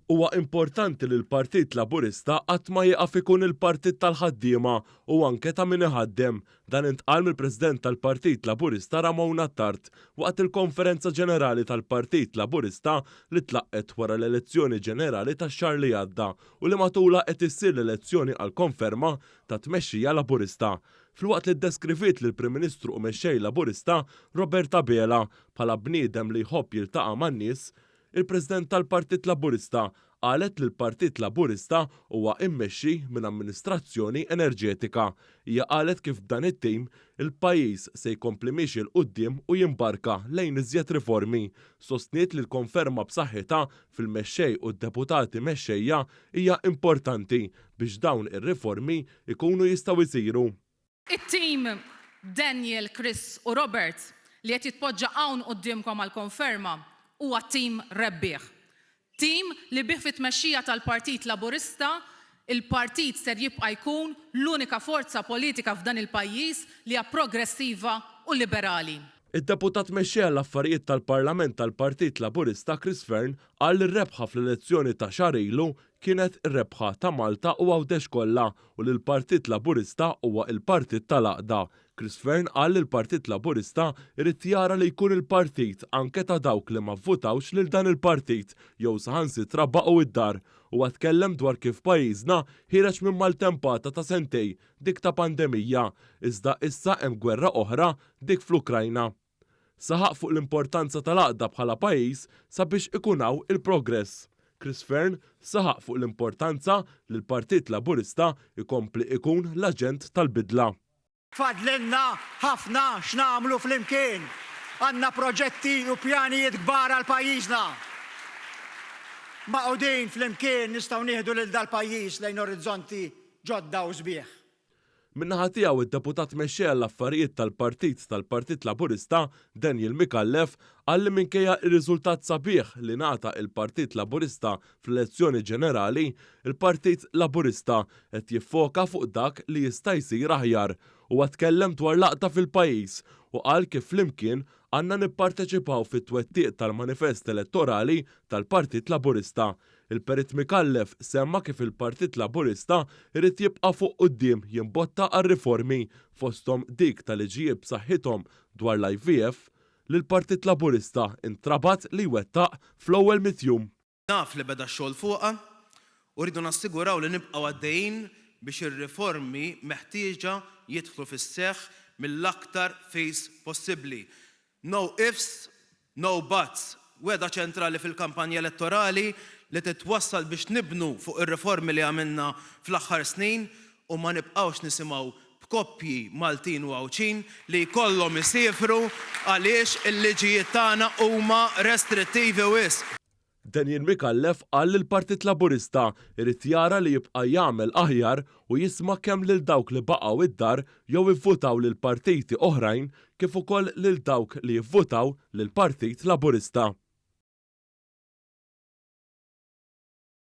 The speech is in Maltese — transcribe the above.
Huwa importanti li l-Partit Laburista qatt ma jieqaf ikun il-partit tal-ħaddiema u anke ta' min iħaddem. Dan intqal mill-President tal-Partit Laburista Ramon Attard waqt il-Konferenza Ġenerali tal-Partit Laburista li tlaqqet wara l-elezzjoni ġenerali tax-xahar li għadda u li matula qed issir l-elezzjoni għal konferma ta' tmexxija Laburista. Filwaqt li ddeskrivit lill-Prim Ministru u mexxej Laburista Roberta Bela bħala bniedem li jħobb jiltaqa' man-nies, il-President tal-Partit Laburista qalet li l-Partit Laburista huwa immexxi minn amministrazzjoni enerġetika. Hija qalet kif b'dan it-tim il-pajjiż se jkompli miexi l quddiem u jimbarka lejn iżjed riformi. Sostniet li l-konferma b'saħħitha fil-mexxej u d-deputati mexxejja hija importanti biex dawn ir-riformi ikunu jistgħu jsiru. It-tim Daniel, Chris u Robert li qed jitpoġġa hawn qudiemkom għall-konferma huwa tim rebbieħ. Tim li bih fit-tmexxija tal-Partit Laburista, il-partit ser jibqa' jkun l-unika forza politika f'dan il-pajjiż li hija progressiva u liberali. Id-deputat mexxej għall-affarijiet tal-Parlament tal-Partit Laburista Chris Fearn qal li r-rebħa fl-elezzjoni ta' xahar ilu kienet ir-rebħa ta' Malta u Għawdex kollha u li l-Partit Laburista huwa il-partit tal-għaqda. Chris Fearn qal li l-Partit Laburista irid jara li jkun il-partit anke ta' dawk li ma vvutawx lil dan il-partit jew saħansitra baqgħu id-dar u tkellem dwar kif pajjiżna ħireġ minn maltempata ta' sentej dik ta' pandemija, iżda issa hemm gwerra oħra dik fl-Ukrajna. Saħaq fuq l-importanza tal-għaqda bħala pajjiż sabiex ikun hawn il-progress. Chris Fearn saħaq fuq l-importanza li l-Partit Laburista ikompli ikun l-aġent tal-bidla. Fadlenna ħafna x'nagħmlu flimkien. Għandna proġetti u pjanijiet kbar għal pajjiżna. Maqudin flimkien nistgħu nieħdu lil dal-pajjiż lejn orizzonti ġodda u sbieħ. Min-naħa tiegħu id-deputat mexxej għall-affarijiet tal-Partit Laburista Daniel Mikallef qal li minkejja r-riżultat sabiħ li ngħata il-Partit Laburista fl-elezzjoni ġenerali, il-Partit Laburista qed jiffoka fuq dak li jista' jsir aħjar u tkellem dwar laqta fil-pajjiż u qal kif flimkien għandna nipparteċipaw fit-twettiq tal-manifest elettorali tal-Partit Laburista. Il-Perit Mikallef semma kif il-Partit Laburista irid jibqa' fuq quddiem jimbotta għar-riformi fosthom dik tal-liġijiet b'saħħithom dwar l-IVF li l-Partit Laburista intrabat li jwettaq fl-ewwel mitjum. Naf li beda x-xogħol fuqha u rridu nassiguraw li nibqgħu għaddejjin biex ir-riformi meħtieġa jidħlu fis-seħħ mill-aktar fis possibbli. No ifs, no buts. Weda ċentrali fil-kampanja elettorali li titwassal biex nibnu fuq ir-riformi li għamilna fl-aħħar snin u ma nibqgħux nisimgħu b'koppji Maltin u Għawċin li jkollhom isifru għaliex il-liġijiet tagħna huma restrittivi wisq. Daniel Mikallef qal li l-Partit Laburista irid jara li jibqa' jagħmel aħjar u jisma' kemm lil dawk li baqgħu id-dar jew ivvutaw lil partiti oħrajn kif ukoll lil dawk li jivvutaw lil Partit Laburista.